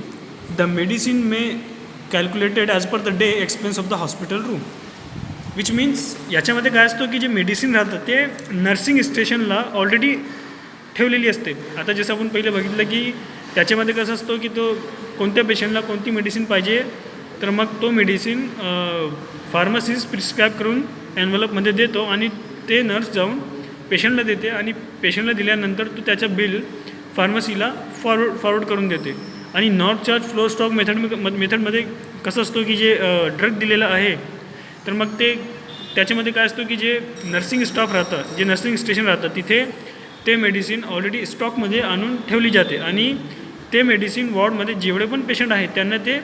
The medicine may calculated as per the day expense of the hospital room. Which means याच्यामध्ये काय असतं की जे medicine राहतं ते nursing स्टेशनला already ठेवलेली असते. आता जसं आपण पहिले बघितलं की त्याच्यामध्ये कसं असतं की तो कोणत्या पेशंटला कोणती मेडिसिन पाहिजे तर मग तो मेडिसिन फार्मसिस्ट प्रिस्क्राईब करून एनव्हलपमध्ये देतो आणि ते नर्स जाऊन पेशंटला देते आणि पेशंटला दिल्यानंतर तो त्याचं बिल फार्मसीला फॉरवर्ड करून देते. आणि नॉट चार्ज फ्लोर स्टॉक मेथडमध्ये कसं असतो की जे ड्रग दिलेलं आहे तर मग ते त्याच्यामध्ये काय असतं की जे नर्सिंग स्टाफ राहतं, जे नर्सिंग स्टेशन राहतं तिथे ते मेडिसिन ऑलरेडी स्टॉकमध्ये आणून ठेवली जाते आणि ते मेडिसिन वॉर्डमध्ये जेवढे पण पेशंट आहेत त्यांना ते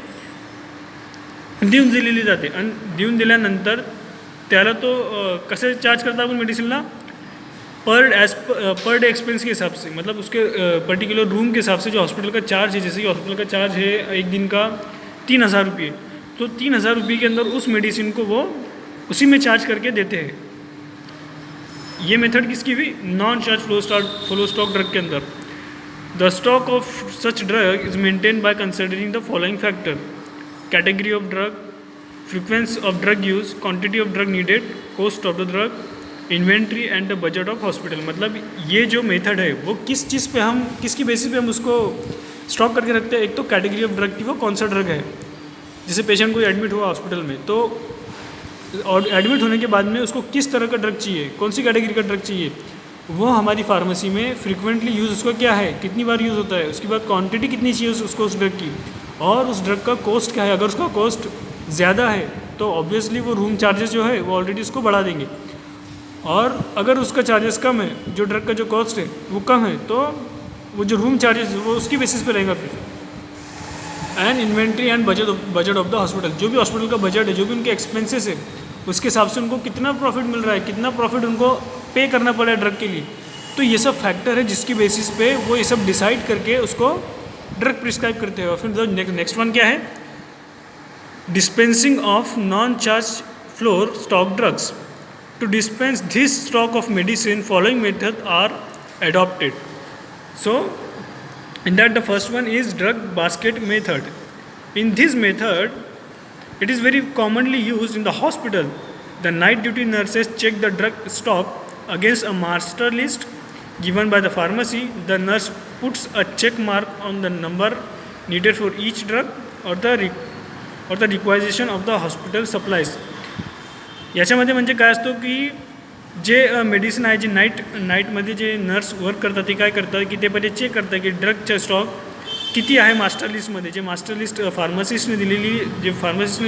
देऊन दिलेली जाते. आणि देऊन दिल्यानंतर त्याला तो कसे चार्ज करता आपण मेडिसिनला पर डे एक्सपेंस के हिसाब से, मतलब उसके पर्टिकुलर रूम के हिसाब से जो हॉस्पिटल का चार्ज है, जैसे कि हॉस्पिटल का चार्ज है एक दिन का 3,000 रुपये, तो 3,000 रुपये के अंदर उस मेडिसिन को वो उसी में चार्ज करके देते हैं. ये मेथड किसकी हुई? Non charge flow stock drug के अंदर. The stock of such drug is maintain by considering the following factor: category of drug, frequency of drug use, quantity of drug needed, cost of the drug, inventory and the budget of hospital. मतलब ये जो method है वो किस चीज़ पे हम, किसकी basis पे हम उसको स्टॉक करके रखते हैं. एक तो कैटेगरी ऑफ ड्रग की वो कौन सा ड्रग है, जैसे पेशेंट कोई एडमिट हुआ हॉस्पिटल में तो और एडमिट होने के बाद में उसको किस तरह का ड्रग चाहिए, कौन सी कैटेगरी का ड्रग चाहिए, वो हमारी फार्मेसी में फ्रिक्वेंटली यूज़ उसका क्या है, कितनी बार यूज़ होता है, उसके बाद क्वांटिटी कितनी चाहिए उसको उस ड्रग की, और उस ड्रग का कॉस्ट क्या है. अगर उसका कॉस्ट ज़्यादा है तो ऑब्वियसली वो रूम चार्जेस जो है वो ऑलरेडी उसको बढ़ा देंगे, और अगर उसका चार्जेस कम है, जो ड्रग का जो कॉस्ट है वो कम है, तो वो जो रूम चार्जेस वो उसकी बेसिस पे रहेगा. फिर and inventory and budget of the hospital, जो भी हॉस्पिटल का बजट है, जो भी उनके एक्सपेंसेस है, उसके हिसाब से उनको कितना प्रॉफिट मिल रहा है, कितना प्रॉफिट उनको पे करना पड़ा है ड्रग के लिए. तो ये सब फैक्टर है जिसकी बेसिस पे वो ये सब डिसाइड करके उसको ड्रग प्रिस्क्राइब करते हैं. और फिर नेक्स्ट वन क्या है? Dispensing of non charge floor stock drugs. To dispense this stock of medicine, following methods are adopted. So, in that the first one is drug basket method. In this method, it is very commonly used in the hospital. The night duty nurses check the drug stock against a master list given by the pharmacy. The nurse puts a check mark on the number needed for each drug or the requisition of the hospital supplies. याच्यामध्ये म्हणजे काय असतो की जे medicine आहे, जे नाईटमध्ये जे nurse work करतात ते काय करतात की ते पहिले चेक करतात की ड्रगचा स्टॉक किती आहे मास्टर लिस्टमध्ये. जे मास्टर लिस्ट फार्मासिस्टने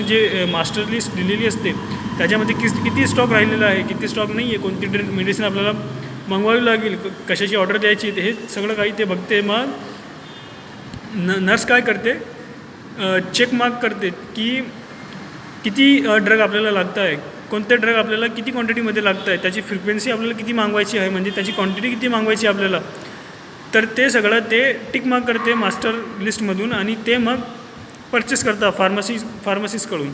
जे मास्टर लिस्ट दिलेली असते त्याच्यामध्ये किती स्टॉक राहिलेला आहे, किती स्टॉक नाही आहे, कोणती मेडिसिन आपल्याला मागवावी लागेल, कशाची ऑर्डर द्यायची, हे सगळं काही ते बघते. मग नर्स काय करते, चेक मार्क करते की किती ड्रग आपल्याला लागतं आहे, कोणते ड्रग आपल्याला किती क्वांटिटीमध्ये लागतं आहे, त्याची फ्रिक्वेन्सी आपल्याला किती मागवायची आहे, म्हणजे त्याची क्वांटिटी किती मागवायची आपल्याला. तर ते सगळं ते टिक मार्क करते मास्टर लिस्टमधून आणि ते मग परचेस करतात फार्मसीकडून.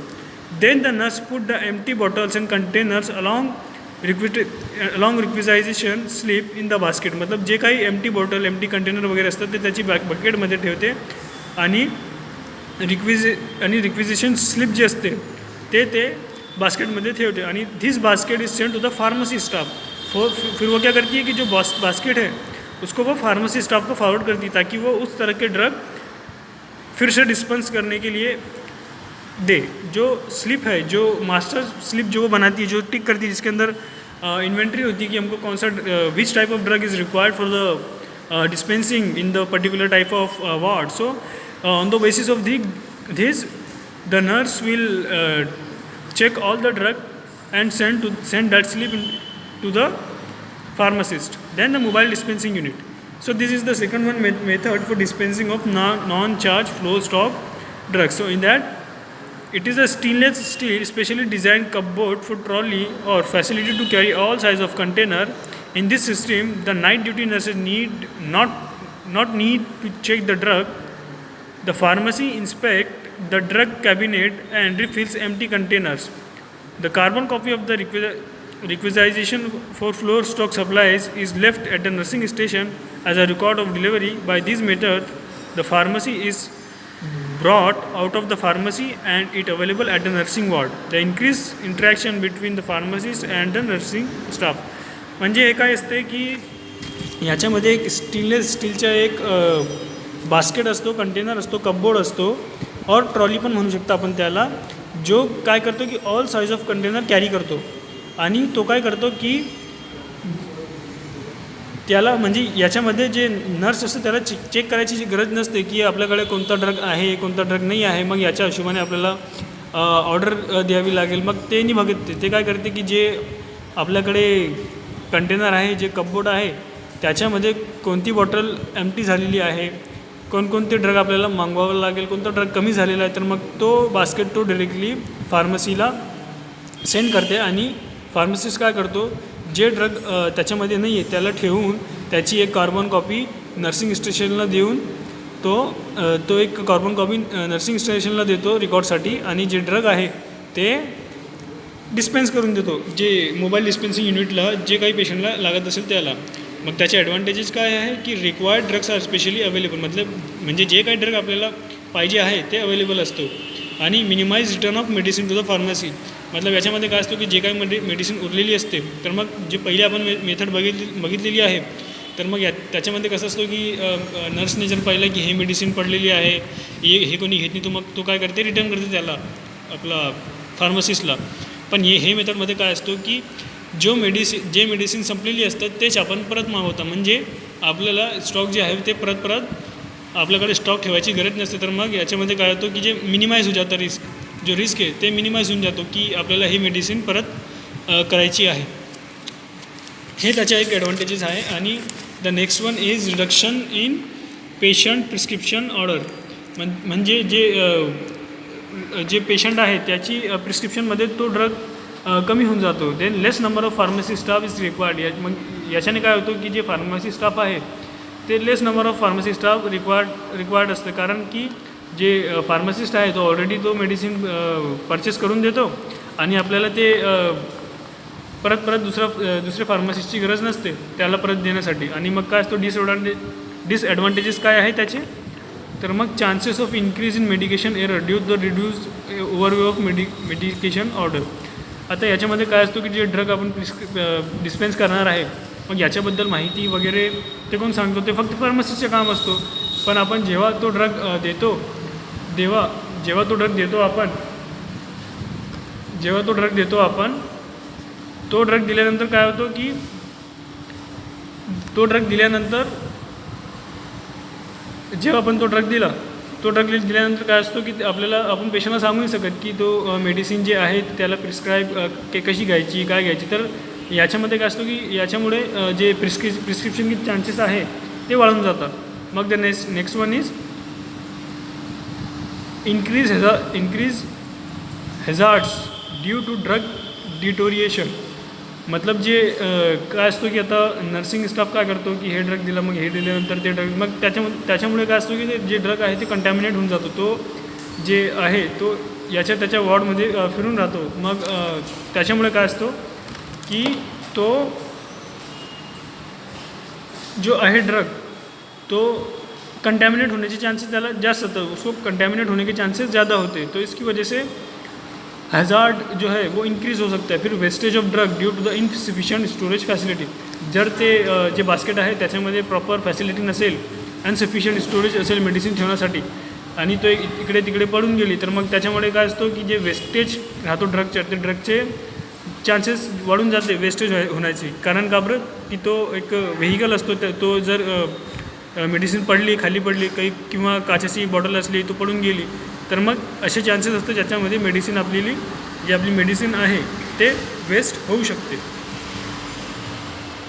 Then the nurse put the empty bottles and containers along requisition slip in the basket. मतलब जे काही एम्प्टी बॉटल एम्प्टी कंटेनर वगैरे असतात ते त्याची बकेटमध्ये ठेवते आणि रिक्विजिशन स्लिप जे असते ते बास्केटमध्ये ठेवते आणि this basket is send to the pharmacy staff. फिर वो क्या करती है कि जो बास्केट है उसको वो फार्मेसी स्टाफ को फॉरवर्ड करती है ताकि वो उस तरह के ड्रग फिर से डिस्पेंस करने के लिए दे. जो स्लिप है, जो मास्टर स्लिप जो वो बनाती है, जो टिक करती है, जिसके अंदर इन्वेंट्री होती है कि हमको कौन सा which type of drug is required for the dispensing in the particular type of ward. So on the basis of this the nurse will check all the drug and send that slip to the pharmacist, then the mobile dispensing unit. So this is the second one method for dispensing of non-charge flow stock drugs. So in that it is a stainless steel specially designed cupboard for trolley or facility to carry all size of container. In this system the night duty nurses not need to check the drug. The pharmacy inspect the drug cabinet and refills empty containers. The carbon copy of the requisition for floor stock supplies is left at the nursing station as a record of delivery. By this method, the pharmacy is brought out of the pharmacy and it available at the nursing ward. The increased interaction between the pharmacist and the nursing staff. म्हणजे हे काय असते की ह्याच्यामध्ये एक stainless स्टीलच्या एक basket असतो, container असतो, कपबोर्ड असतो और ट्रॉली पण म्हणू शकतो आपण त्याला, जो काय करतो की all size of container carry करतो आणि तो काय करतो की त्याला म्हणजे याच्यामध्ये जे नर्स असतो त्याला चेक करायची जी गरज नसते की आपल्याकडे कोणता ड्रग आहे कोणता ड्रग नाही आहे, मग याच्या हिशोबाने आपल्याला ऑर्डर द्यावी लागेल. मग ते नाही बघत, ते काय करते की जे आपल्याकडे कंटेनर आहे, जे कपबोर्ड आहे त्याच्यामध्ये कोणती बॉटल एम्प्टी झालेली आहे, कोणकोणते ड्रग आपल्याला मागवावं लागेल, कोणता ड्रग कमी झालेला आहे, तर मग तो बास्केट तो डायरेक्टली फार्मसीला सेंड करते आणि फार्मसिस्ट काय करतो, जे ड्रग त्याच्यामध्ये नाही आहे त्याला ठेवून त्याची एक कार्बन कॉपी नर्सिंग स्टेशनला देऊन तो एक कार्बन कॉपी नर्सिंग स्टेशनला देतो रेकॉर्डसाठी आणि जे ड्रग आहे ते डिस्पेन्स करून देतो जे मोबाईल डिस्पेन्सिंग युनिटला जे काही पेशंटला लागत असेल त्याला. मग त्याचे ॲडव्हान्टेजेस काय आहे की required drugs are specially available, म्हणजे जे काही ड्रग आपल्याला पाहिजे आहे ते अवेलेबल असतो आणि minimise return of medicine to the pharmacy. मतलब याच्यामध्ये काय असतो की जे काही मेडिसिन उरलेली असते तर मग जे पहिले आपण मेथड बघितलेली आहे तर मग त्याच्यामध्ये कसं असतो की नर्सने जर पाहिलं की हे मेडिसिन पडलेली आहे, हे कोणी घेत नाही, तो मग तो काय करते रिटर्न करते त्याला आपला फार्मसिस्टला. पण हे मेथडमध्ये काय असतो की जे मेडिसिन संपलेली असतात तेच आपण परत मागवता, म्हणजे आपल्याला स्टॉक जे आहे ते परत आपल्याकडे स्टॉक ठेवायची गरज नसते. तर मग याच्यामध्ये काय होतं की जे मिनिमाइज होऊन जातं जो रिस्क आहे ते मिनिमाइज होऊन जातो की आपल्याला ही मेडिसिन परत करायची आहे. हे त्याच्या एक ॲडव्हान्टेजेस आहे. आणि the next one is reduction in patient prescription order. म्हणजे जे पेशंट आहे त्याची प्रिस्क्रिप्शनमध्ये तो ड्रग कमी होऊन जातो. Then less number of pharmacy staff is required. मग याच्याने काय होतं की जे फार्मसी स्टाफ आहे ते less number of pharmacy staff required असतं, कारण की जे फार्मासिस्ट आहे तो ऑलरेडी तो मेडिसिन परचेस करून देतो आणि आपल्याला ते परत दुसऱ्या फार्मासिस्टची गरज नसते त्याला परत देण्यासाठी. आणि मग काय असतो डिसॲडव्हान्टेजेस काय आहे त्याचे, तर मग chances of increase in medication error reduce overview of medication order. आता याच्यामध्ये काय असतो की जे ड्रग आपण डिस्पेन्स करणार आहे मग याच्याबद्दल माहिती वगैरे ते कोण सांगतो, ते फक्त फार्मसिस्टचं काम असतो. पण आपण जेव्हा तो ड्रग देतो तो ड्रग दिल्यानंतर काय होतं की जेव्हा आपण तो ड्रग दिल्यानंतर काय असतो की आपण पेशंटला सांगू नाही शकत की तो मेडिसिन जे आहे त्याला प्रिस्क्राईब कशी घ्यायची काय घ्यायची. तर याच्यामध्ये काय असतो की याच्यामुळे जे प्रिस्क्रिप्शनचे चान्सेस आहे ते वाढून जातात. मग the next one is increase hazards due to drug deterioration. मतलब जे काय असतो की आता नर्सिंग स्टाफ काय करतो की हे ड्रग दिला, मग हे दिल्यानंतर ते ड्रग, मग त्याच्यामुळे काय असतो की ते जे ड्रग आहे ते कंटॅमिनेट होऊन जातो. तो जे आहे तो त्याच्या वॉर्डमध्ये फिरून राहतो. मग त्याच्यामुळे काय असतो की तो जो आहे ड्रग तो कंटैमिनेट होने के चांसेस ज़्यादा जास्त होता है, उसको कंटैमिनेट होने के चांसेस ज़्यादा होते हैं. तो इसकी वजह से हॅझार्ड जो है वो इंक्रीज हो सकता है. फिर wastage of drug due to the insufficient storage facility. जर ते जे बास्केट आहे त्याच्यामध्ये प्रॉपर फॅसिलिटी नसेल, अनसफिशियंट स्टोरेज असेल मेडिसिन ठेवण्यासाठी, आणि तो इकडे तिकडे पडून गेली, तर मग त्याच्यामुळे काय असतो की जे वेस्टेज राहतो ड्रगच्या, ते ड्रगचे चान्सेस वाढून जाते वेस्टेज होण्याची. कारण का बरं की तो एक व्हेकल असतो, तो जर मेडिसिन पडली, खाली पडली काही, किंवा काचेची बॉटल असली तो पडून गेली, तर मग असे चान्सेस असतात ज्याच्यामध्ये मेडिसिन जी आपली मेडिसिन आहे ते वेस्ट होऊ शकते.